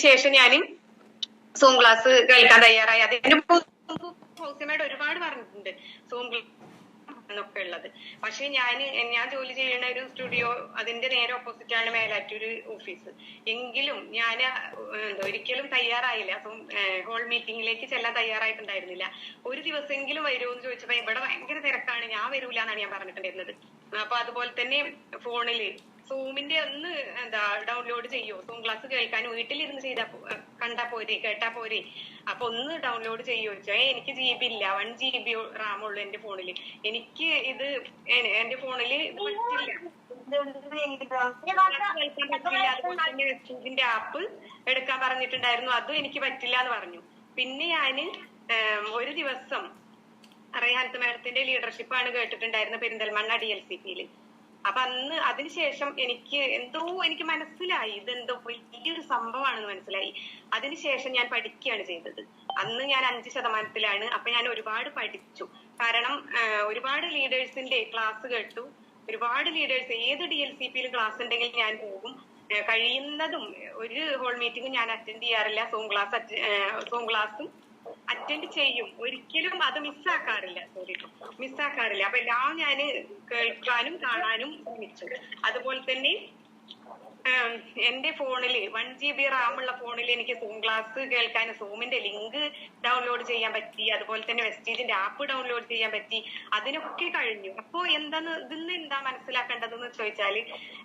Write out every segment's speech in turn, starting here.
അതിനുശേഷം ഞാൻ zoom class കേൾക്കാൻ തയ്യാറായി. അതിന് ഫൗസിയമ്മയോട് ഒരുപാട് പറഞ്ഞിട്ടുണ്ട് സൂം എന്നൊക്കെ ഉള്ളത്. പക്ഷെ ഞാൻ ജോലി ചെയ്യുന്ന ഒരു സ്റ്റുഡിയോ അതിന്റെ നേരെ ഓപ്പോസിറ്റ് ആണ് മേലാറ്റൂര് ഓഫീസ്. എങ്കിലും ഞാൻ ഒരിക്കലും തയ്യാറായില്ല. ഹോൾ മീറ്റിംഗിലേക്ക് ചെല്ലാൻ തയ്യാറായിട്ടുണ്ടായിരുന്നില്ല. ഒരു ദിവസമെങ്കിലും വരുമോ എന്ന് ചോദിച്ചപ്പോ ഇവിടെ ഭയങ്കര തിരക്കാണ്, ഞാൻ വരൂല എന്നാണ് ഞാൻ പറഞ്ഞിട്ടുണ്ടായിരുന്നത്. അപ്പൊ അതുപോലെ തന്നെ ഫോണില് സൂമിന്റെ ഒന്ന് ഡൗൺലോഡ് ചെയ്യോ, സൂം ക്ലാസ് കേൾക്കാൻ വീട്ടിലിരുന്ന് കണ്ടാ പോരെ, കേട്ടാ പോരെ, അപ്പൊ ഒന്ന് ഡൗൺലോഡ് ചെയ്യോ ചോദിച്ചാൽ എനിക്ക് GB ഇല്ല, 1 GB റാം ഉള്ളു എന്റെ ഫോണില്. എനിക്ക് ഇത് എന്റെ ഫോണില് പറ്റില്ല. ഇതിന്റെ ആപ്പ് എടുക്കാൻ പറഞ്ഞിട്ടുണ്ടായിരുന്നു, അതും എനിക്ക് പറ്റില്ല എന്ന് പറഞ്ഞു. പിന്നെ ഞാന് ഒരു ദിവസം റൈഹാനത്ത് മാഡത്തിന്റെ ലീഡർഷിപ്പാണ് കേട്ടിട്ടുണ്ടായിരുന്നത് പെരിന്തൽമണ്ണ DLCPയില്. അപ്പൊ അതിനുശേഷം എനിക്ക് മനസ്സിലായി ഇതെന്തോ വലിയൊരു സംഭവമാണെന്ന് മനസ്സിലായി. അതിനുശേഷം ഞാൻ പഠിക്കുകയാണ് ചെയ്തത്. അന്ന് ഞാൻ 5%. അപ്പൊ ഞാൻ ഒരുപാട് പഠിച്ചു. കാരണം ഒരുപാട് ലീഡേഴ്സിന്റെ ക്ലാസ് കേട്ടു. ഒരുപാട് ലീഡേഴ്സ് ഏത് DLCPയിലും ക്ലാസ് ഉണ്ടെങ്കിൽ ഞാൻ പോകും. കഴിയുന്നതും ഒരു ഹോൾ മീറ്റിംഗും ഞാൻ അറ്റൻഡ് ചെയ്യാറില്ല. സൂം ക്ലാസ്സും അറ്റൻഡ് ചെയ്യും, ഒരിക്കലും അത് മിസ്സാക്കാറില്ല. അപ്പൊ എല്ലാം ഞാൻ കേൾക്കാനും കാണാനും ശ്രമിച്ചു. അതുപോലെ തന്നെ എന്റെ ഫോണില് 1 GB റാം ഉള്ള ഫോണിൽ എനിക്ക് സൂം ക്ലാസ് കേൾക്കാൻ സൂമിന്റെ ലിങ്ക് ഡൗൺലോഡ് ചെയ്യാൻ പറ്റി. അതുപോലെ തന്നെ വെസ്റ്റീജിന്റെ ആപ്പ് ഡൗൺലോഡ് ചെയ്യാൻ പറ്റി. അതിനൊക്കെ കഴിഞ്ഞു. അപ്പൊ ഇതിന്ന് എന്താ മനസ്സിലാക്കേണ്ടതെന്ന് ചോദിച്ചാല്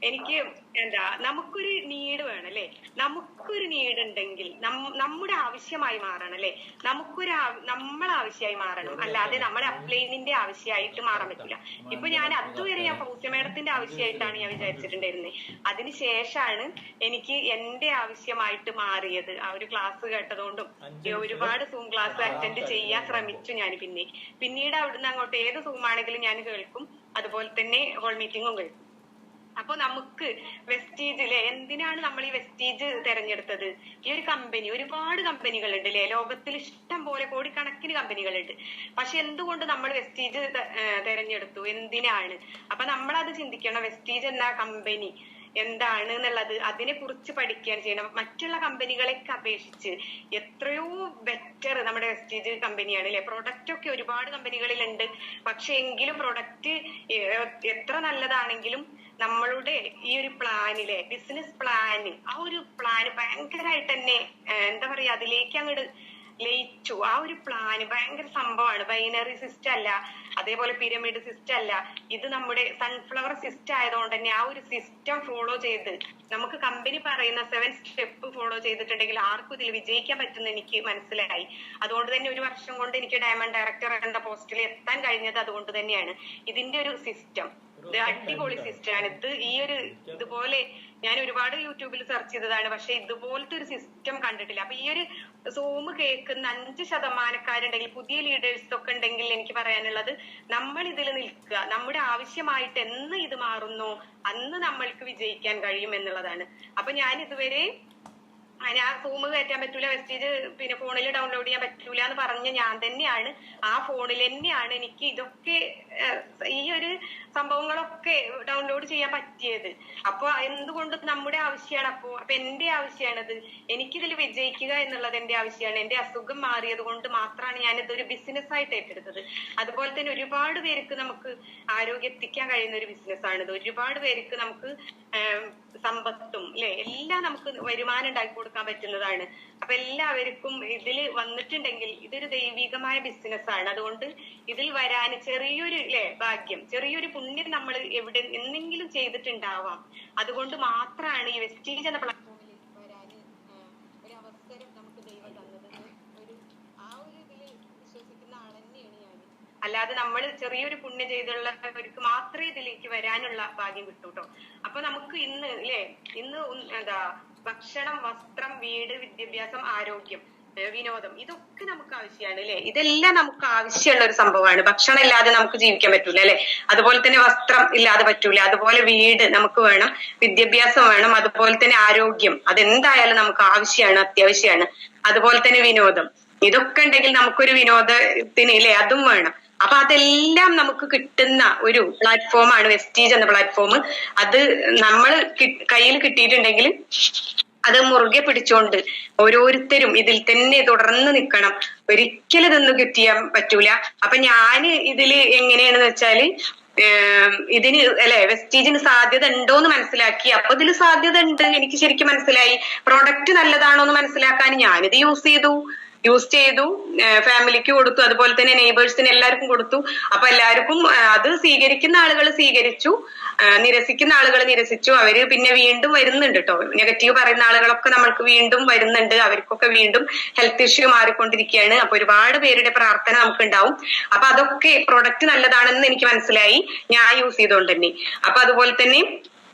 എനിക്ക് നമുക്കൊരു നീഡ് വേണം അല്ലെ. നമുക്കൊരു നീഡ് ഉണ്ടെങ്കിൽ നമ്മുടെ ആവശ്യമായി മാറണം അല്ലെ. നമ്മളെ ആവശ്യമായി മാറണം, അല്ലാതെ നമ്മുടെ അപ്ലൈനിന്റെ ആവശ്യമായിട്ട് മാറാൻ പറ്റില്ല. ഇപ്പൊ ഞാൻ അതുവരെ ഞാൻ ഫൗസിയ മേഡത്തിന്റെ ആവശ്യമായിട്ടാണ് ഞാൻ വിചാരിച്ചിട്ടുണ്ടായിരുന്നത്. അതിനുശേഷമാണ് എനിക്ക് എന്റെ ആവശ്യമായിട്ട് മാറിയത്. ആ ഒരു ക്ലാസ് കേട്ടതുകൊണ്ടും ഒരുപാട് സൂം ക്ലാസ് അറ്റൻഡ് ചെയ്യാൻ ശ്രമിച്ചു ഞാൻ. പിന്നീട് അവിടുന്ന് അങ്ങോട്ട് ഏത് സൂം ആണെങ്കിലും ഞാൻ കേൾക്കും. അതുപോലെ തന്നെ ഹോൾ മീറ്റിംഗും കേൾക്കും. അപ്പൊ നമുക്ക് വെസ്റ്റീജിലെ എന്തിനാണ് നമ്മൾ ഈ വെസ്റ്റീജ് തെരഞ്ഞെടുത്തത്? ഈ ഒരു കമ്പനി, ഒരുപാട് കമ്പനികളുണ്ട് അല്ലെ ലോകത്തിൽ, ഇഷ്ടം പോലെ കോടിക്കണക്കിന് കമ്പനികളുണ്ട്. പക്ഷെ എന്തുകൊണ്ട് നമ്മൾ വെസ്റ്റീജ് തെരഞ്ഞെടുത്തു, എന്തിനാണ്? അപ്പൊ നമ്മളത് ചിന്തിക്കണം. വെസ്റ്റീജ് എന്ന കമ്പനി എന്താണ് എന്നുള്ളത് അതിനെ കുറിച്ച് പഠിക്കുകയാണ് ചെയ്യണം. മറ്റുള്ള കമ്പനികളെയൊക്കെ അപേക്ഷിച്ച് എത്രയോ ബെറ്റർ നമ്മുടെ വെസ്റ്റീജ് കമ്പനിയാണ് അല്ലെ. പ്രൊഡക്റ്റ് ഒക്കെ ഒരുപാട് കമ്പനികളിലുണ്ട്. പക്ഷെ എങ്കിലും പ്രൊഡക്റ്റ് എത്ര നല്ലതാണെങ്കിലും നമ്മളുടെ ഈ ഒരു പ്ലാനിലെ ബിസിനസ് പ്ലാന്, ആ ഒരു പ്ലാന് ഭയങ്കരമായിട്ട് തന്നെ എന്താ പറയാ, അതിലേക്ക് അങ്ങോട്ട് ലയിച്ചു. ആ ഒരു പ്ലാന് ഭയങ്കര സംഭവമാണ്. ബൈനറി സിസ്റ്റം അല്ല, അതേപോലെ പിരമിഡ് സിസ്റ്റം അല്ല. ഇത് നമ്മുടെ സൺഫ്ലവർ സിസ്റ്റം ആയതുകൊണ്ട് തന്നെ ആ ഒരു സിസ്റ്റം ഫോളോ ചെയ്ത് നമുക്ക് കമ്പനി പറയുന്ന 7 സ്റ്റെപ്പ് ഫോളോ ചെയ്തിട്ടുണ്ടെങ്കിൽ ആർക്കും ഇതിൽ വിജയിക്കാൻ പറ്റുന്ന എനിക്ക് മനസ്സിലായി. അതുകൊണ്ട് തന്നെ 1 വർഷം കൊണ്ട് എനിക്ക് ഡയമണ്ട് ഡയറക്ടർ എന്ന പോസ്റ്റിൽ എത്താൻ കഴിഞ്ഞത് അതുകൊണ്ട് തന്നെയാണ്. ഇതിന്റെ ഒരു സിസ്റ്റം അടിപൊളി സിസ്റ്റമാണ്. ഇതുപോലെ ഞാൻ ഒരുപാട് യൂട്യൂബിൽ സെർച്ച് ചെയ്തതാണ്, പക്ഷെ ഇതുപോലത്തെ ഒരു സിസ്റ്റം കണ്ടിട്ടില്ല. അപ്പൊ ഈ ഒരു സൂം കേൾക്കുന്ന 5% പുതിയ ലീഡേഴ്സ് ഒക്കെ ഉണ്ടെങ്കിൽ എനിക്ക് പറയാനുള്ളത്, നമ്മൾ ഇതിൽ നിൽക്കുക. നമ്മുടെ ആവശ്യമായിട്ട് എന്ന് ഇത് മാറുന്നോ അന്ന് നമ്മൾക്ക് വിജയിക്കാൻ കഴിയും എന്നുള്ളതാണ്. അപ്പൊ ഞാൻ ഇതുവരെ ഞാൻ സൂം കയറ്റാൻ പറ്റൂല, വെസ്റ്റീജ് ഫോണിൽ ഡൗൺലോഡ് ചെയ്യാൻ പറ്റൂല എന്ന് പറഞ്ഞ ഞാൻ തന്നെയാണ്. ആ ഫോണിൽ തന്നെയാണ് എനിക്ക് ഇതൊക്കെ ഈ ഒരു സംഭവങ്ങളൊക്കെ ഡൗൺലോഡ് ചെയ്യാൻ പറ്റിയത്. അപ്പൊ എന്തുകൊണ്ട് നമ്മുടെ ആവശ്യമാണ്. അപ്പൊ എന്റെ ആവശ്യമാണത്. എനിക്കിതിൽ വിജയിക്കുക എന്നുള്ളത് എന്റെ ആവശ്യമാണ്. എന്റെ അസുഖം മാറിയത് കൊണ്ട് മാത്രമാണ് ഞാൻ ഇതൊരു ബിസിനസ് ആയിട്ട് ഏറ്റെടുത്തത്. അതുപോലെ തന്നെ ഒരുപാട് പേർക്ക് നമുക്ക് ആരോഗ്യം എത്തിക്കാൻ കഴിയുന്ന ഒരു ബിസിനസ്സാണിത്. ഒരുപാട് പേർക്ക് നമുക്ക് സമ്പത്തും അല്ലെ എല്ലാം നമുക്ക് വരുമാനം ഉണ്ടാക്കി കൊടുക്കാൻ പറ്റുന്നതാണ്. അപ്പൊ എല്ലാവർക്കും ഇതിൽ വന്നിട്ടുണ്ടെങ്കിൽ ഇതൊരു ദൈവികമായ ബിസിനസ്സാണ്. അതുകൊണ്ട് ഇതിൽ വരാൻ ചെറിയൊരു ഭാഗ്യം, ചെറിയൊരു പുണ്യം നമ്മൾ എന്തെങ്കിലും ചെയ്തിട്ടുണ്ടാവാം. അതുകൊണ്ട് മാത്രമാണ് ഈ വെസ്റ്റീജ് എന്ന പ്ലാറ്റ്ഫോമിലേക്ക് വരാൻ ഒരു അവസരം നമുക്ക് ദൈവം തന്നത്. ആ ഒരു ഇതിൽ വിശ്വസിക്കുന്ന ആൾ തന്നെയാണ് ഞാൻ. അല്ലാതെ നമ്മൾ ചെറിയൊരു പുണ്യം ചെയ്തുള്ളവർക്ക് മാത്രമേ ഇതിലേക്ക് വരാനുള്ള ഭാഗ്യം കിട്ടൂ കേട്ടോ. അപ്പൊ നമുക്ക് ഇന്ന് ഭക്ഷണം, വസ്ത്രം, വീട്, വിദ്യാഭ്യാസം, ആരോഗ്യം, വിനോദം, ഇതൊക്കെ നമുക്ക് ആവശ്യമാണ് അല്ലെ. ഇതെല്ലാം നമുക്ക് ആവശ്യമുള്ള ഒരു സംഭവമാണ്. ഭക്ഷണം ഇല്ലാതെ നമുക്ക് ജീവിക്കാൻ പറ്റൂല അല്ലെ. അതുപോലെ തന്നെ വസ്ത്രം ഇല്ലാതെ പറ്റൂല. അതുപോലെ വീട് നമുക്ക് വേണം, വിദ്യാഭ്യാസം വേണം, അതുപോലെ തന്നെ ആരോഗ്യം അതെന്തായാലും നമുക്ക് ആവശ്യമാണ്, അത്യാവശ്യമാണ്. അതുപോലെ തന്നെ വിനോദം, ഇതൊക്കെ ഉണ്ടെങ്കിൽ നമുക്കൊരു വിനോദത്തിന് അതും വേണം. അപ്പൊ അതെല്ലാം നമുക്ക് കിട്ടുന്ന ഒരു പ്ലാറ്റ്ഫോമാണ് വെസ്റ്റീജ് എന്ന പ്ലാറ്റ്ഫോം. അത് നമ്മൾ കയ്യിൽ കിട്ടിയിട്ടുണ്ടെങ്കിൽ അത് മുറുകെ പിടിച്ചോണ്ട് ഓരോരുത്തരും ഇതിൽ തന്നെ തുടർന്ന് നിൽക്കണം. ഒരിക്കലും ഇതൊന്നും കിട്ടിയാൻ പറ്റൂല. അപ്പൊ ഞാന് ഇതില് എങ്ങനെയാണെന്ന് വെച്ചാല് ഇതിന് അല്ലെ വെസ്റ്റീജിന് സാധ്യത ഉണ്ടോന്ന് മനസ്സിലാക്കി. അപ്പൊ ഇതില് സാധ്യത ഉണ്ട്, എനിക്ക് ശരിക്കും മനസ്സിലായി. പ്രോഡക്റ്റ് നല്ലതാണോ എന്ന് മനസ്സിലാക്കാൻ ഞാനിത് യൂസ് ചെയ്തു, ഫാമിലിക്ക് കൊടുത്തു, അതുപോലെ തന്നെ നെയ്ബേഴ്സിന് എല്ലാവർക്കും കൊടുത്തു. അപ്പൊ എല്ലാവർക്കും അത് സ്വീകരിക്കുന്ന ആളുകൾ സ്വീകരിച്ചു, നിരസിക്കുന്ന ആളുകൾ നിരസിച്ചു. അവര് പിന്നെ വീണ്ടും വരുന്നുണ്ട് കേട്ടോ. നെഗറ്റീവ് പറയുന്ന ആളുകളൊക്കെ നമ്മൾക്ക് വീണ്ടും വരുന്നുണ്ട്. അവർക്കൊക്കെ വീണ്ടും ഹെൽത്ത് ഇഷ്യൂ മാറിക്കൊണ്ടിരിക്കുകയാണ്. അപ്പൊ ഒരുപാട് പേരുടെ പ്രാർത്ഥന നമുക്ക് ഉണ്ടാവും. അപ്പൊ അതൊക്കെ പ്രൊഡക്റ്റ് നല്ലതാണെന്ന് എനിക്ക് മനസ്സിലായി ഞാൻ യൂസ് ചെയ്തുകൊണ്ട് തന്നെ. അപ്പൊ അതുപോലെ തന്നെ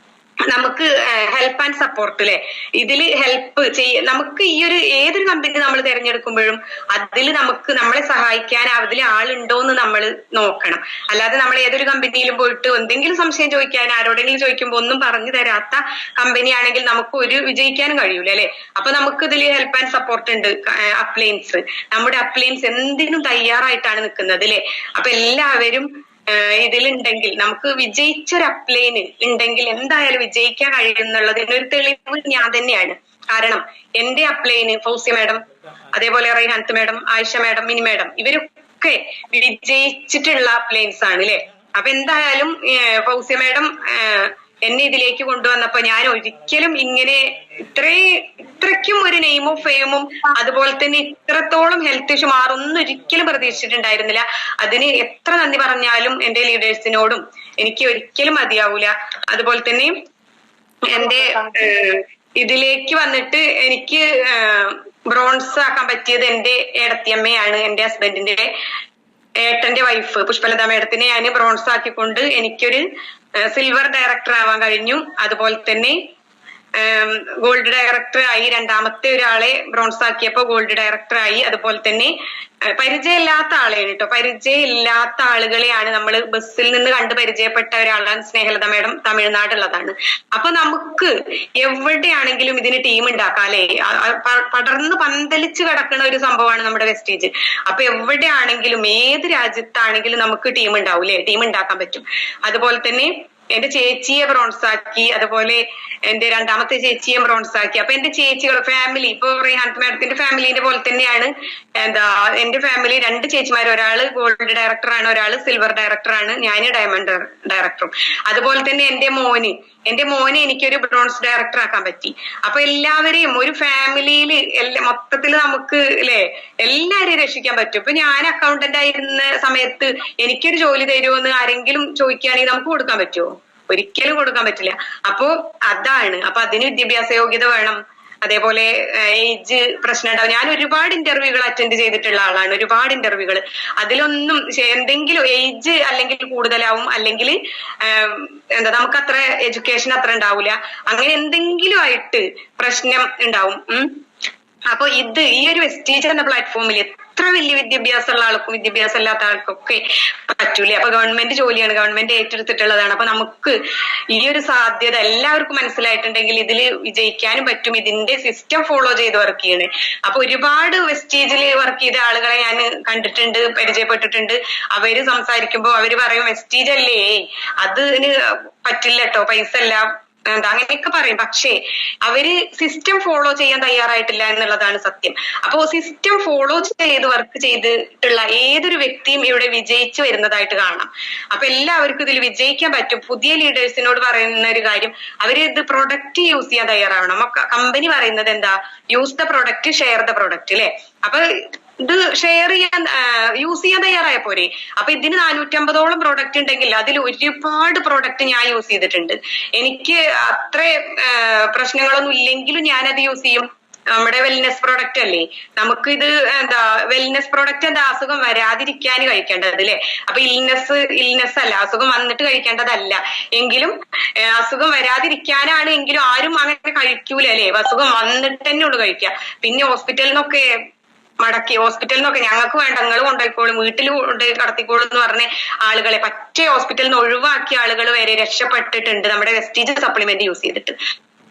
നമുക്ക് ഹെൽപ്പ് ആൻഡ് സപ്പോർട്ട് അല്ലെ, ഇതില് ഹെൽപ്പ് നമുക്ക് ഈ ഒരു ഏതൊരു കമ്പനി നമ്മൾ തിരഞ്ഞെടുക്കുമ്പോഴും അതിൽ നമുക്ക് നമ്മളെ സഹായിക്കാൻ അതിൽ ആളുണ്ടോന്ന് നമ്മൾ നോക്കണം. അല്ലാതെ നമ്മൾ ഏതൊരു കമ്പനിയിലും പോയിട്ട് എന്തെങ്കിലും സംശയം ചോദിക്കാൻ ആരോടെങ്കിലും ചോദിക്കുമ്പോൾ ഒന്നും പറഞ്ഞു തരാത്ത കമ്പനി ആണെങ്കിൽ നമുക്ക് ഒരു വിജയിക്കാനും കഴിയൂല അല്ലെ. അപ്പൊ നമുക്ക് ഇതിൽ ഹെൽപ്പ് ആൻഡ് സപ്പോർട്ട് ഉണ്ട്. അപ്ലയൻസ്, നമ്മുടെ അപ്ലയൻസ് എന്തിനും തയ്യാറായിട്ടാണ് നിൽക്കുന്നത് അല്ലെ. അപ്പൊ എല്ലാവരും ഇതിലുണ്ടെങ്കിൽ നമുക്ക് വിജയിച്ചൊരു അപ്ലൈന് ഉണ്ടെങ്കിൽ എന്തായാലും വിജയിക്കാൻ കഴിയുന്നുള്ളതിന് ഒരു തെളിവ് ഞാൻ തന്നെയാണ്. കാരണം എന്റെ അപ്ലൈന് ഫൗസിയ മാഡം, അതേപോലെ Raihanath madam, Ayisha madam, Mini madam, ഇവരൊക്കെ വിജയിച്ചിട്ടുള്ള അപ്ലൈൻസ് ആണ് അല്ലെ. അപ്പൊ എന്തായാലും ഫൗസിയ മാഡം എന്നെ ഇതിലേക്ക് കൊണ്ടുവന്നപ്പോ ഞാൻ ഒരിക്കലും ഇങ്ങനെ ഇത്രയ്ക്കും ഒരു നെയിം ഓഫ് ഫെയിമും അതുപോലെ തന്നെ ഇത്രത്തോളം ഹെൽത്ത് ഇഷ്യൂ മാറുമെന്ന് ഒരിക്കലും പ്രതീക്ഷിച്ചിട്ടുണ്ടായിരുന്നില്ല. അതിന് എത്ര നന്ദി പറഞ്ഞാലും എന്റെ ലീഡേഴ്സിനോടും എനിക്ക് ഒരിക്കലും മതിയാവൂല. അതുപോലെ തന്നെ എന്റെ ഇതിലേക്ക് വന്നിട്ട് എനിക്ക് ബ്രോൺസ് ആക്കാൻ പറ്റിയത് എന്റെ ഏടത്തിയമ്മയാണ്. എന്റെ ഹസ്ബൻഡിന്റെ ഏട്ടന്റെ വൈഫ് പുഷ്പലത മേഡത്തിനെ ഞാൻ ബ്രോൺസ് ആക്കിക്കൊണ്ട് എനിക്കൊരു സിൽവർ ഡയറക്ടർ ആവാൻ കഴിഞ്ഞു. അതുപോലെ തന്നെ ഗോൾഡ് ഡയറക്ടർ ആയി. രണ്ടാമത്തെ ഒരാളെ ബ്രോൺസ് ആക്കിയപ്പോ ഗോൾഡ് ഡയറക്ടർ ആയി. അതുപോലെ തന്നെ പരിചയമില്ലാത്ത ആളെയാണ് കേട്ടോ, പരിചയമില്ലാത്ത ആളുകളെയാണ് നമ്മൾ ബസ്സിൽ നിന്ന് കണ്ട് പരിചയപ്പെട്ട ഒരാളാണ് സ്നേഹലത മേഡം, തമിഴ്നാടുള്ളതാണ്. അപ്പൊ നമുക്ക് എവിടെയാണെങ്കിലും ഇതിന് ടീം ഉണ്ടാക്കാം അല്ലെ. പടർന്ന് പന്തലിച്ച് കിടക്കുന്ന ഒരു സംഭവമാണ് നമ്മുടെ വെസ്റ്റീജ്. അപ്പൊ എവിടെയാണെങ്കിലും ഏത് രാജ്യത്താണെങ്കിലും നമുക്ക് ടീം ഉണ്ടാവും അല്ലെ, ടീം ഉണ്ടാക്കാൻ പറ്റും. അതുപോലെ തന്നെ എന്റെ ചേച്ചിയെ ബ്രോൺസ് ആക്കി, അതുപോലെ എന്റെ രണ്ടാമത്തെ ചേച്ചിയെ ബ്രോൺസ് ആക്കി. അപ്പൊ എന്റെ ചേച്ചികൾ ഫാമിലി ഇപ്പൊ റൈഹാനത്ത് മാഡത്തിന്റെ ഫാമിലിന്റെ പോലെ തന്നെയാണ് എന്റെ ഫാമിലി. 2 ചേച്ചിമാർ, ഒരാള് ഗോൾഡ് ഡയറക്ടറാണ്, ഒരാള് സിൽവർ ഡയറക്ടറാണ്, ഞാൻ ഡയമണ്ട് ഡയറക്ടറും. അതുപോലെ തന്നെ എന്റെ മോനെ എനിക്കൊരു ബ്രോൺസ് ഡയറക്ടർ ആക്കാൻ പറ്റി. അപ്പൊ എല്ലാവരെയും ഒരു ഫാമിലിയിൽ മൊത്തത്തിൽ നമുക്ക് അല്ലെ എല്ലാരെയും രക്ഷിക്കാൻ പറ്റും. ഇപ്പൊ ഞാൻ അക്കൗണ്ടന്റ് ആയിരുന്ന സമയത്ത് എനിക്കൊരു ജോലി തരുമോന്ന് ആരെങ്കിലും ചോദിക്കുകയാണെങ്കിൽ നമുക്ക് കൊടുക്കാൻ പറ്റുമോ? ഒരിക്കലും കൊടുക്കാൻ പറ്റില്ല. അപ്പോ അതാണ്. അപ്പൊ അതിന് വിദ്യാഭ്യാസ യോഗ്യത വേണം, അതേപോലെ ഏജ് പ്രശ്നം ഉണ്ടാവും. ഞാൻ ഒരുപാട് ഇന്റർവ്യൂകൾ അറ്റൻഡ് ചെയ്തിട്ടുള്ള ആളാണ്, ഒരുപാട് ഇന്റർവ്യൂകൾ. അതിലൊന്നും എന്തെങ്കിലും ഏജ് അല്ലെങ്കിൽ കൂടുതലാവും, അല്ലെങ്കിൽ നമുക്ക് അത്ര എഡ്യൂക്കേഷൻ അത്ര ഉണ്ടാവില്ല, അങ്ങനെ എന്തെങ്കിലും ആയിട്ട് പ്രശ്നം ഉണ്ടാവും. അപ്പൊ ഈ ഒരു വെസ്റ്റീജ് എന്ന പ്ലാറ്റ്ഫോമിൽ എത്ര വലിയ വിദ്യാഭ്യാസമുള്ള ആൾക്കും വിദ്യാഭ്യാസം ഇല്ലാത്ത ആൾക്കൊക്കെ പറ്റൂലേ. അപ്പൊ ഗവൺമെന്റ് ജോലിയാണ്, ഗവൺമെന്റ് ഏറ്റെടുത്തിട്ടുള്ളതാണ്. അപ്പൊ നമുക്ക് ഈ ഒരു സാധ്യത എല്ലാവർക്കും മനസ്സിലായിട്ടുണ്ടെങ്കിൽ ഇതിൽ വിജയിക്കാനും പറ്റും. ഇതിന്റെ സിസ്റ്റം ഫോളോ ചെയ്ത് വർക്ക് ചെയ്യണേ. അപ്പൊ ഒരുപാട് വെസ്റ്റീജിൽ വർക്ക് ചെയ്ത ആളുകളെ ഞാൻ കണ്ടിട്ടുണ്ട്, പരിചയപ്പെട്ടിട്ടുണ്ട്. അവര് സംസാരിക്കുമ്പോ അവര് പറയും വെസ്റ്റീജ് അല്ലേ, അതിന് പറ്റില്ല കേട്ടോ, പൈസ അല്ല, അങ്ങനെയൊക്കെ പറയും. പക്ഷേ അവര് സിസ്റ്റം ഫോളോ ചെയ്യാൻ തയ്യാറായിട്ടില്ല എന്നുള്ളതാണ് സത്യം. അപ്പോ സിസ്റ്റം ഫോളോ ചെയ്ത് വർക്ക് ചെയ്തിട്ടുള്ള ഏതൊരു വ്യക്തിയും ഇവിടെ വിജയിച്ചു വരുന്നതായിട്ട് കാണാം. അപ്പൊ എല്ലാവർക്കും ഇതിൽ വിജയിക്കാൻ പറ്റും. പുതിയ ലീഡേഴ്സിനോട് പറയുന്ന ഒരു കാര്യം, അവര് ഇത് പ്രൊഡക്റ്റ് യൂസ് ചെയ്യാൻ തയ്യാറാവണം. കമ്പനി പറയുന്നത് എന്താ, use the product, share the product അല്ലെ. അപ്പൊ ഇത് ഷെയർ ചെയ്യാൻ യൂസ് ചെയ്യാൻ തയ്യാറായ പോരെ. അപ്പൊ ഇതിന് 450ഓളം പ്രോഡക്റ്റ് ഉണ്ടെങ്കിൽ അതിൽ ഒരുപാട് പ്രോഡക്റ്റ് ഞാൻ യൂസ് ചെയ്തിട്ടുണ്ട്. എനിക്ക് അത്ര പ്രശ്നങ്ങളൊന്നും ഇല്ലെങ്കിലും ഞാനത് യൂസ് ചെയ്യും. നമ്മുടെ വെൽനെസ് പ്രോഡക്റ്റ് അല്ലേ, നമുക്ക് ഇത് വെൽനെസ് പ്രോഡക്റ്റ് അസുഖം വരാതിരിക്കാൻ കഴിക്കേണ്ടത് അല്ലെ. അപ്പൊ ഇൽനെസ് അല്ല, അസുഖം വന്നിട്ട് കഴിക്കേണ്ടതല്ല. എങ്കിലും അസുഖം വരാതിരിക്കാനാണ് എങ്കിലും ആരും അങ്ങനെ കഴിക്കൂല അല്ലെ. അസുഖം വന്നിട്ട് തന്നെ ഉള്ളു കഴിക്കുക. പിന്നെ ഹോസ്പിറ്റലിൽ നിന്നൊക്കെ ഞങ്ങൾക്ക് വേണ്ട, നിങ്ങൾ കൊണ്ടുപോയിക്കോളും, വീട്ടിൽ കൊണ്ടുപോയി കടത്തിക്കോളും എന്ന് പറഞ്ഞ ആളുകളെ പറ്റേ ഹോസ്പിറ്റലിൽ നിന്ന് ഒഴിവാക്കിയ ആളുകൾ വരെ രക്ഷപ്പെട്ടിട്ടുണ്ട് നമ്മുടെ വെസ്റ്റീജ് സപ്ലിമെന്റ് യൂസ് ചെയ്തിട്ട്.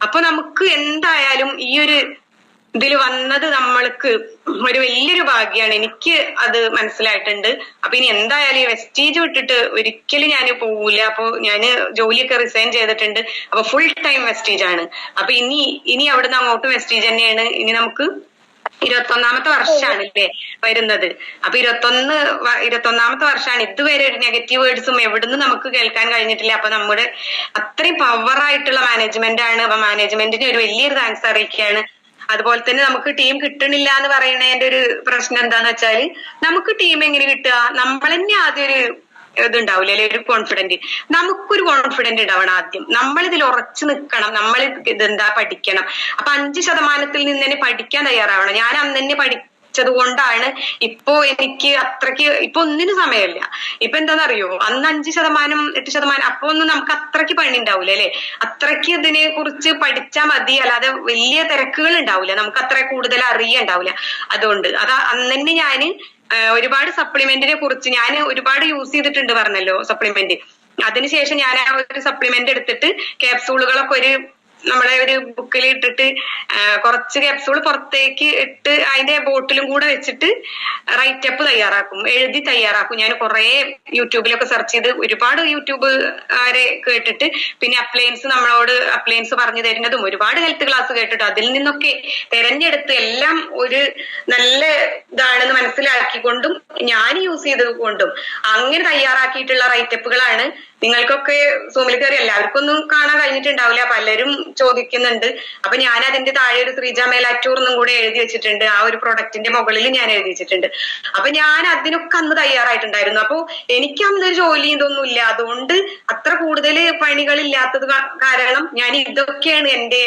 അപ്പൊ നമുക്ക് എന്തായാലും ഈ ഒരു ഇതിൽ വന്നത് നമ്മൾക്ക് ഒരു വലിയൊരു ഭാഗ്യാണ്. എനിക്ക് അത് മനസ്സിലായിട്ടുണ്ട്. അപ്പൊ ഇനി എന്തായാലും ഈ വെസ്റ്റീജ് വിട്ടിട്ട് ഒരിക്കലും ഞാൻ പോവില്ല. അപ്പൊ ഞാൻ ജോലിയൊക്കെ റിസൈൻ ചെയ്തിട്ടുണ്ട്. അപ്പൊ ഫുൾ ടൈം വെസ്റ്റീജ് ആണ്. അപ്പൊ ഇനി അവിടുന്ന് അങ്ങോട്ട് വെസ്റ്റീജ് തന്നെയാണ്. ഇനി നമുക്ക് 21ാമത്തെ വർഷമാണല്ലേ വരുന്നത്. അപ്പൊ 21ാമത്തെ വർഷമാണ്. ഇതുവരെ ഒരു നെഗറ്റീവ് വേർഡ്സും എവിടുന്ന് നമുക്ക് കേൾക്കാൻ കഴിഞ്ഞിട്ടില്ല. അപ്പൊ നമ്മുടെ അത്രയും പവറായിട്ടുള്ള മാനേജ്മെന്റ് ആണ്. അപ്പൊ മാനേജ്മെന്റിന് ഒരു വലിയൊരു താങ്ക്സ് അറിയിക്കുകയാണ്. അതുപോലെ തന്നെ നമുക്ക് ടീം കിട്ടണില്ല എന്ന് പറയുന്നതിന്റെ ഒരു പ്രശ്നം എന്താന്ന് വെച്ചാല്, നമുക്ക് ടീം എങ്ങനെ കിട്ടുക? നമ്മൾ തന്നെ ആദ്യം ഒരു ഇതുണ്ടാവില്ലേ, ഒരു കോൺഫിഡന്റ്. നമുക്കൊരു കോൺഫിഡന്റ് ഉണ്ടാവണം ആദ്യം. നമ്മൾ ഇതിൽ ഉറച്ചു നിൽക്കണം. നമ്മൾ ഇതെന്താ പഠിക്കണം. അപ്പൊ 5% നിന്ന് തന്നെ പഠിക്കാൻ തയ്യാറാവണം. ഞാൻ അന്ന് തന്നെ പഠിച്ചത് കൊണ്ടാണ് ഇപ്പോ എനിക്ക് അത്രയ്ക്ക് ഇപ്പൊ ഒന്നിനും സമയമില്ല. ഇപ്പൊ എന്താണെന്നറിയോ, അന്ന് 5%, 8%, അപ്പൊ ഒന്നും നമുക്ക് അത്രയ്ക്ക് പണി ഉണ്ടാവൂല അല്ലെ. അത്രയ്ക്ക് ഇതിനെ കുറിച്ച് പഠിച്ചാൽ മതി. അല്ലാതെ വലിയ തിരക്കുകൾ ഉണ്ടാവില്ല. നമുക്ക് അത്ര കൂടുതൽ അറിയുണ്ടാവില്ല. അതുകൊണ്ട് അന്ന് തന്നെ ഞാന് ഒരുപാട് സപ്ലിമെന്റിനെ കുറിച്ച് ഞാൻ ഒരുപാട് യൂസ് ചെയ്തിട്ടുണ്ട് പറഞ്ഞല്ലോ സപ്ലിമെന്റ്. അതിനുശേഷം ഞാൻ ആ ഒരു സപ്ലിമെന്റ് എടുത്തിട്ട് ക്യാപ്സൂളുകളൊക്കെ നമ്മളെ ഒരു ബുക്കിൽ ഇട്ടിട്ട് കുറച്ച് ക്യാപ്സൂൾ പുറത്തേക്ക് ഇട്ട് അതിന്റെ ബോട്ടിലും കൂടെ വെച്ചിട്ട് റൈറ്റപ്പ് എഴുതി തയ്യാറാക്കും. ഞാൻ കുറെ യൂട്യൂബിലൊക്കെ സെർച്ച് ചെയ്ത് ഒരുപാട് യൂട്യൂബുകാരെ കേട്ടിട്ട്, പിന്നെ അപ്ലയൻസ് പറഞ്ഞു തരുന്നതും ഒരുപാട് ഹെൽത്ത് ക്ലാസ് കേട്ടിട്ട് അതിൽ നിന്നൊക്കെ തെരഞ്ഞെടുത്ത് എല്ലാം ഒരു നല്ല ഇതാണെന്ന് മനസ്സിലാക്കിക്കൊണ്ടും ഞാൻ യൂസ് ചെയ്തത് കൊണ്ടും അങ്ങനെ തയ്യാറാക്കിയിട്ടുള്ള റൈറ്റപ്പുകളാണ്. നിങ്ങൾക്കൊക്കെ സൂമിൽ കയറി എല്ലാവർക്കും ഒന്നും കാണാൻ കഴിഞ്ഞിട്ടുണ്ടാവില്ല. പലരും ചോദിക്കുന്നുണ്ട്. അപ്പൊ ഞാൻ അതിന്റെ താഴെ ഒരു ശ്രീജ മേലാറ്റൂർ എന്നും കൂടെ എഴുതി വെച്ചിട്ടുണ്ട്. ആ ഒരു പ്രൊഡക്റ്റിന്റെ മുകളിൽ ഞാൻ എഴുതി വെച്ചിട്ടുണ്ട്. അപ്പൊ ഞാൻ അതിനൊക്കെ അന്ന് തയ്യാറായിട്ടുണ്ടായിരുന്നു. അപ്പൊ എനിക്ക് അന്നൊരു ജോലി ഇതൊന്നും ഇല്ല. അതുകൊണ്ട് അത്ര കൂടുതൽ പണികളില്ലാത്തത് കാരണം ഞാൻ ഇതൊക്കെയാണ് എന്റെ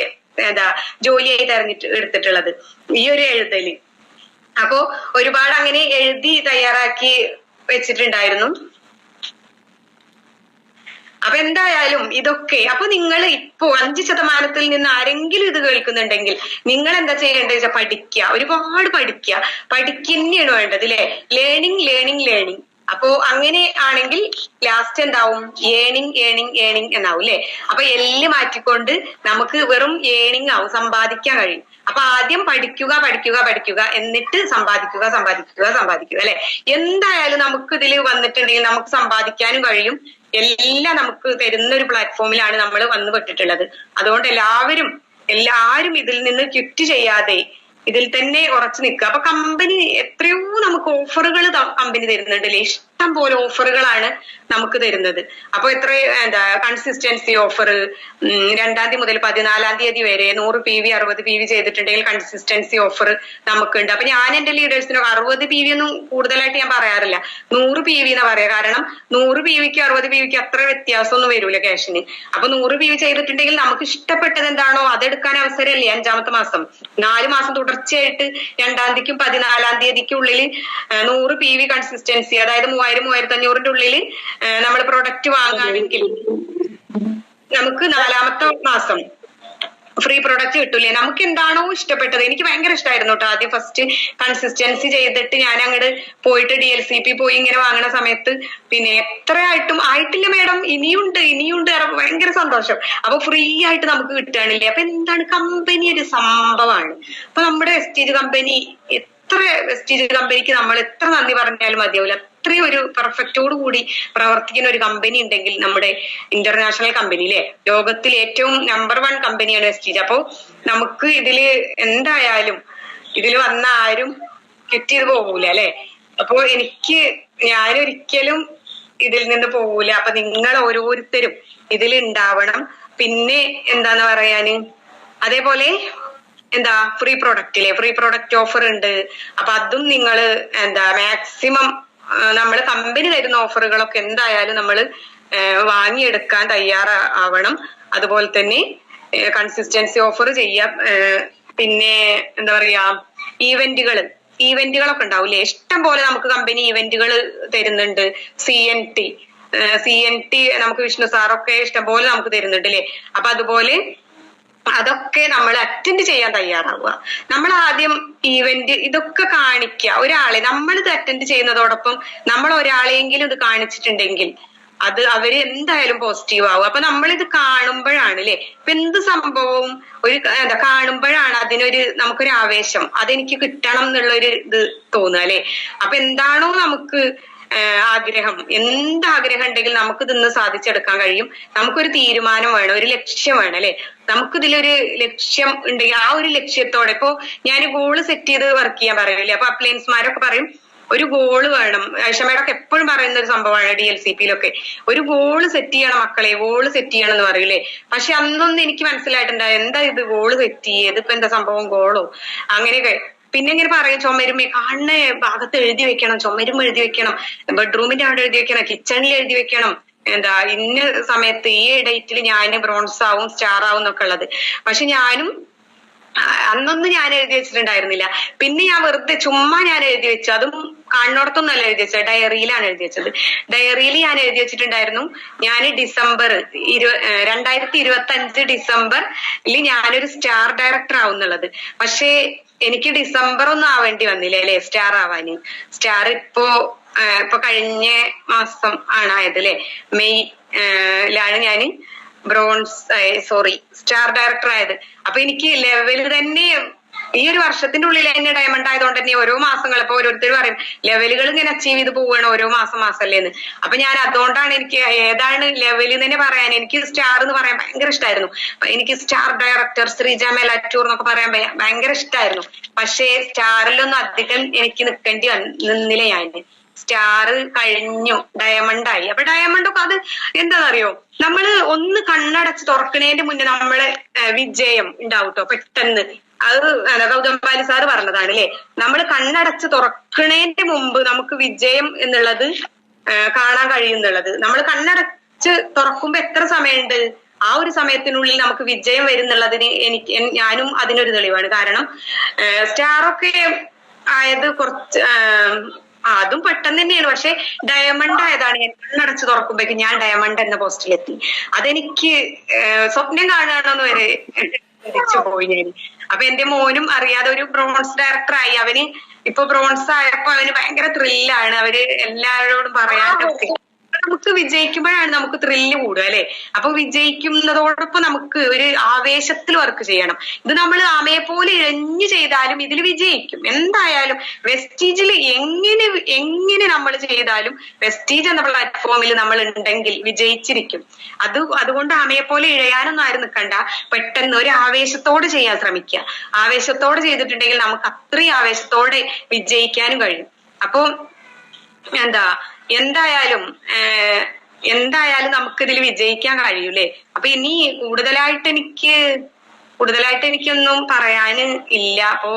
ജോലിയായി എടുത്തിട്ടുള്ളത്, ഈ ഒരു എഴുതല്. അപ്പോ ഒരുപാട് അങ്ങനെ എഴുതി തയ്യാറാക്കി വെച്ചിട്ടുണ്ടായിരുന്നു. അപ്പൊ എന്തായാലും ഇതൊക്കെ അപ്പൊ നിങ്ങൾ ഇപ്പോ 5% നിന്ന് ആരെങ്കിലും ഇത് കേൾക്കുന്നുണ്ടെങ്കിൽ നിങ്ങൾ എന്താ ചെയ്യേണ്ടത് വെച്ചാൽ പഠിക്കുക. ഒരുപാട് പഠിക്കുന്നതാണ് വേണ്ടത് അല്ലെ. ലേണിംഗ്. അപ്പോ അങ്ങനെ ആണെങ്കിൽ ലാസ്റ്റ് എന്താവും? ഏണിങ് എന്നാവും അല്ലെ. അപ്പൊ എല്ലാം മാറ്റിക്കൊണ്ട് നമുക്ക് വെറും ഏണിങ് ആവും, സമ്പാദിക്കാൻ കഴിയും. അപ്പൊ ആദ്യം പഠിക്കുക, എന്നിട്ട് സമ്പാദിക്കുക അല്ലെ. എന്തായാലും നമുക്ക് ഇതിൽ വന്നിട്ടുണ്ടെങ്കിൽ നമുക്ക് സമ്പാദിക്കാനും കഴിയും. എല്ലാം നമുക്ക് തരുന്ന ഒരു പ്ലാറ്റ്ഫോമിലാണ് നമ്മൾ വന്നു പെട്ടിട്ടുള്ളത്. അതുകൊണ്ട് എല്ലാവരും ഇതിൽ നിന്ന് ക്വിറ്റ് ചെയ്യാതെ ഇതിൽ തന്നെ ഉറച്ചു നിൽക്കുക. അപ്പൊ കമ്പനി എത്രയോ നമുക്ക് ഓഫറുകൾ കമ്പനി തരുന്നുണ്ട് അല്ലെ. ഇഷ്ടം പോലെ ഓഫറുകളാണ് നമുക്ക് തരുന്നത്. അപ്പൊ കൺസിസ്റ്റൻസി ഓഫർ 2ാം തീയതി മുതൽ 14ാം തീയതി വരെ 100 PV 60 PV ചെയ്തിട്ടുണ്ടെങ്കിൽ കൺസിസ്റ്റൻസി ഓഫർ നമുക്കുണ്ട്. അപ്പൊ ഞാൻ എന്റെ ലീഡേഴ്സിന് 60 PV ഒന്നും കൂടുതലായിട്ട് ഞാൻ പറയാറില്ല, 100 PV എന്നാ പറയാ. കാരണം 100 PVക്ക് 60 PVക്ക് അത്ര വ്യത്യാസമൊന്നും വരൂല ക്യാഷിന്. അപ്പൊ 100 PV ചെയ്തിട്ടുണ്ടെങ്കിൽ നമുക്ക് ഇഷ്ടപ്പെട്ടത് എന്താണോ അതെടുക്കാൻ അവസരമല്ലേ. 5ാമത്തെ മാസം 4 മാസം തുടർച്ചയായിട്ട് 2ാം തീയതിക്കും 14ാം തീയതിക്കുള്ളിൽ 100 PV കൺസിസ്റ്റൻസി, അതായത് 3000-3500 ഉള്ളിൽ നമ്മൾ പ്രൊഡക്റ്റ് വാങ്ങുകയാണെങ്കിൽ നമുക്ക് 4ാമത്തെ മാസം ഫ്രീ പ്രൊഡക്റ്റ് കിട്ടൂലേ. നമുക്ക് എന്താണോ ഇഷ്ടപ്പെട്ടത്. എനിക്ക് ഭയങ്കര ഇഷ്ടമായിരുന്നു കേട്ടോ. ആദ്യം ഫസ്റ്റ് കൺസിസ്റ്റൻസി ചെയ്തിട്ട് ഞാൻ അങ്ങോട്ട് പോയിട്ട് DLCP പോയി ഇങ്ങനെ വാങ്ങണ സമയത്ത് പിന്നെ ആയിട്ടില്ല മേഡം, ഇനിയുണ്ട് ഭയങ്കര സന്തോഷം. അപ്പൊ ഫ്രീ ആയിട്ട് നമുക്ക് കിട്ടുകയാണില്ലേ. അപ്പൊ എന്താണ്, കമ്പനി ഒരു സംഭവമാണ്. അപ്പൊ നമ്മുടെ വെസ്റ്റീജ് കമ്പനിക്ക് നമ്മൾ എത്ര നന്ദി പറഞ്ഞാലും മതിയാവില്ല. അത്രയും ഒരു പെർഫെക്റ്റോട് കൂടി പ്രവർത്തിക്കുന്ന ഒരു കമ്പനി ഉണ്ടെങ്കിൽ നമ്മുടെ ഇന്റർനാഷണൽ കമ്പനി അല്ലെ, ലോകത്തിൽ ഏറ്റവും നമ്പർ 1 കമ്പനിയാണ് വെസ്റ്റീജ്. അപ്പോ നമുക്ക് എന്തായാലും ഇതിൽ വന്ന ആരും ക്വിറ്റ് ചെയ്ത് പോകൂല അല്ലെ. അപ്പോ ഞാനൊരിക്കലും ഇതിൽ നിന്ന് പോകൂല. അപ്പൊ നിങ്ങൾ ഓരോരുത്തരും ഇതിൽ ഉണ്ടാവണം. പിന്നെ എന്താന്ന് പറയാന്, അതേപോലെ ഫ്രീ പ്രൊഡക്റ്റ് ഓഫർ ഉണ്ട്. അപ്പൊ അതും നിങ്ങൾ മാക്സിമം നമ്മൾ കമ്പനി തരുന്ന ഓഫറുകളൊക്കെ എന്തായാലും നമ്മൾ വാങ്ങിയെടുക്കാൻ തയ്യാറാവണം. അതുപോലെ തന്നെ കൺസിസ്റ്റൻസി ഓഫർ ചെയ്യാം. പിന്നെ ഈവന്റുകളൊക്കെ ഉണ്ടാവില്ലേ, ഇഷ്ടം പോലെ നമുക്ക് കമ്പനി ഈവന്റുകൾ തരുന്നുണ്ട്. CNT നമുക്ക് വിഷ്ണു സാറൊക്കെ ഇഷ്ടം പോലെ നമുക്ക് തരുന്നുണ്ട് അല്ലെ. അപ്പൊ അതുപോലെ അതൊക്കെ നമ്മൾ അറ്റൻഡ് ചെയ്യാൻ തയ്യാറാവുക. നമ്മൾ ആദ്യം ഇതൊക്കെ കാണിക്കുക. നമ്മളിത് അറ്റൻഡ് ചെയ്യുന്നതോടൊപ്പം നമ്മൾ ഒരാളെങ്കിലും ഇത് കാണിച്ചിട്ടുണ്ടെങ്കിൽ അത് അവര് എന്തായാലും പോസിറ്റീവ് ആവും. അപ്പൊ നമ്മളിത് കാണുമ്പോഴാണ് അല്ലെ, ഇപ്പൊ എന്ത് സംഭവവും ഒരു എന്താ കാണുമ്പോഴാണ് അതിനൊരു നമുക്കൊരു ആവേശം, അതെനിക്ക് കിട്ടണം എന്നുള്ളൊരു ഇത് തോന്നുക അല്ലെ. അപ്പൊ എന്താണോ നമുക്ക് ആഗ്രഹം, എന്താഗ്രഹം ഉണ്ടെങ്കിൽ നമുക്ക് ഇതൊന്ന് സാധിച്ചെടുക്കാൻ കഴിയും. നമുക്കൊരു തീരുമാനം വേണം, ഒരു ലക്ഷ്യം വേണം അല്ലെ. നമുക്കിതിലൊരു ലക്ഷ്യം ഉണ്ടെങ്കിൽ ആ ഒരു ലക്ഷ്യത്തോടെ, ഇപ്പൊ ഞാൻ ഗോള് സെറ്റ് ചെയ്ത് വർക്ക് ചെയ്യാൻ പറയില്ലേ, അപ്പൊ അപ്ലയൻസ്മാരൊക്കെ പറയും ഒരു ഗോള് വേണം. ഐഷമേടൊക്കെ എപ്പോഴും പറയുന്ന ഒരു സംഭവമാണ് DLCP-യിലൊക്കെ, ഒരു ഗോള് സെറ്റ് ചെയ്യണം മക്കളെ, ഗോള് സെറ്റ് ചെയ്യണം എന്ന് പറയൂലേ. പക്ഷെ അന്നൊന്നും എനിക്ക് മനസ്സിലായിട്ടുണ്ടായി എന്താ ഇത് ഗോള് സെറ്റ് ചെയ്യേ, ഇതിപ്പോ എന്താ സംഭവം ഗോളോ അങ്ങനെയൊക്കെ. പിന്നെ ഇങ്ങനെ പറയും ചുമരുമേ കാണുന്ന ഭാഗത്ത് എഴുതി വെക്കണം, ചുമരും എഴുതി വെക്കണം, ബെഡ്റൂമിന്റെ അവിടെ എഴുതി വെക്കണം, കിച്ചണിൽ എഴുതി വെക്കണം, എന്താ ഇന്ന സമയത്ത് ഈ ഡേറ്റിൽ ഞാൻ ബ്രോൺസ് ആവും സ്റ്റാർ ആവും എന്നൊക്കെ ഉള്ളത്. പക്ഷെ ഞാനും അന്നൊന്നും ഞാൻ എഴുതി വെച്ചിട്ടുണ്ടായിരുന്നില്ല. പിന്നെ ഞാൻ വെറുതെ ചുമ്മാ ഞാൻ എഴുതി വെച്ചു, അതും കാണുന്നിടത്തൊന്നല്ല എഴുതി വെച്ചത്, ഡയറിയിലാണ് എഴുതി വെച്ചത്. ഡയറിയിൽ ഞാൻ എഴുതി വെച്ചിട്ടുണ്ടായിരുന്നു ഞാൻ ഡിസംബർ 2025 ഡിസംബറിൽ ഞാനൊരു സ്റ്റാർ ഡയറക്ടർ ആവും എന്നുള്ളത്. പക്ഷേ എനിക്ക് ഡിസംബർ ഒന്നും ആവേണ്ടി വന്നില്ല അല്ലെ സ്റ്റാർ ആവാന്. സ്റ്റാർ ഇപ്പൊ കഴിഞ്ഞ മാസം ആണ് ആയത് അല്ലെ, മെയ്യിലാണ് ഞാന് സ്റ്റാർ ഡയറക്ടർ ആയത്. അപ്പൊ എനിക്ക് ലെവൽ തന്നെ ഈ ഒരു വർഷത്തിന്റെ ഉള്ളിൽ തന്നെ ഡയമണ്ട് ആയതുകൊണ്ട് തന്നെ ഓരോ മാസങ്ങൾ ഇപ്പൊ ഓരോരുത്തർ പറയും ലെവലുകൾ ഇങ്ങനെ അച്ചീവ് ചെയ്ത് പോവുകയാണ് ഓരോ മാസമല്ലേന്ന്. അപ്പൊ ഞാൻ അതുകൊണ്ടാണ് എനിക്ക് ഏതാണ് ലെവലിൽ തന്നെ പറയാൻ, എനിക്ക് സ്റ്റാർ എന്ന് പറയാൻ ഭയങ്കര ഇഷ്ടമായിരുന്നു. എനിക്ക് സ്റ്റാർ ഡയറക്ടർ ശ്രീജ മെലാറ്റൂർ എന്നൊക്കെ പറയാൻ ഭയങ്കര ഇഷ്ടമായിരുന്നു. പക്ഷേ സ്റ്റാറിലൊന്നും അധികം എനിക്ക് നിന്നില്ല. ഞാൻ സ്റ്റാർ കഴിഞ്ഞു, ഡയമണ്ട് ആയി. അപ്പൊ ഡയമണ്ട് ഒക്കെ അത് എന്താണെന്നറിയോ, നമ്മള് ഒന്ന് കണ്ണടച്ച് തുറക്കണേന്റെ മുന്നേ നമ്മളെ വിജയം ഉണ്ടാവും കേട്ടോ പെട്ടെന്ന്. അത് ഗൗതംപാലി സാറ് പറഞ്ഞതാണ് അല്ലെ, നമ്മൾ കണ്ണടച്ച് തുറക്കണേന്റെ മുമ്പ് നമുക്ക് വിജയം എന്നുള്ളത് കാണാൻ കഴിയുന്നുള്ളത്. നമ്മൾ കണ്ണടച്ച് തുറക്കുമ്പോ എത്ര സമയമുണ്ട്, ആ ഒരു സമയത്തിനുള്ളിൽ നമുക്ക് വിജയം വരുന്നുള്ളതിന് ഞാനും അതിനൊരു തെളിവാണ്. കാരണം സ്റ്റാറൊക്കെ ആയത് കുറച്ച് അതും പെട്ടെന്ന് തന്നെയാണ്. പക്ഷെ ഡയമണ്ട് ആയതാണ് ഞാൻ കണ്ണടച്ച് തുറക്കുമ്പോഴേക്കും ഞാൻ ഡയമണ്ട് എന്ന പോസ്റ്റിലെത്തി. അതെനിക്ക് സ്വപ്നം കാണുകയാണെന്ന് വരെ പോയി ഞാൻ. അപ്പൊ എന്റെ മോനും അറിയാതെ ഒരു ബ്രോൺസ് ഡയറക്ടർ ആയി. അവന് ഇപ്പൊ ബ്രോൺസ് ആയപ്പോ അവന് ഭയങ്കര ത്രില്ലാണ്. അവര് എല്ലാവരോടും പറയാനൊക്കെ. നമുക്ക് വിജയിക്കുമ്പോഴാണ് നമുക്ക് ത്രില്ല് കൂടുക അല്ലെ. അപ്പൊ വിജയിക്കുന്നതോടൊപ്പം നമുക്ക് ഒരു ആവേശത്തിൽ വർക്ക് ചെയ്യണം. ഇത് നമ്മൾ ആമയെ പോലെ ഇഴഞ്ഞു ചെയ്താലും ഇതിൽ വിജയിക്കും എന്തായാലും. വെസ്റ്റീജിൽ എങ്ങനെ നമ്മൾ ചെയ്താലും വെസ്റ്റീജ് എന്ന പ്ലാറ്റ്ഫോമിൽ നമ്മൾ ഉണ്ടെങ്കിൽ വിജയിച്ചിരിക്കും. അതുകൊണ്ട് ആമയെ പോലെ ഇഴയാനൊന്നും ആരും നിൽക്കണ്ട. പെട്ടെന്ന് ഒരു ആവേശത്തോടെ ചെയ്യാൻ ശ്രമിക്കുക. ആവേശത്തോടെ ചെയ്തിട്ടുണ്ടെങ്കിൽ നമുക്ക് അത്രയും ആവേശത്തോടെ വിജയിക്കാനും കഴിയും. അപ്പൊ എന്തായാലും നമുക്ക് ഇതിൽ വിജയിക്കാൻ കഴിയൂലേ. അപ്പൊ ഇനി കൂടുതലായിട്ട് എനിക്കൊന്നും പറയാന് ഇല്ല. അപ്പോ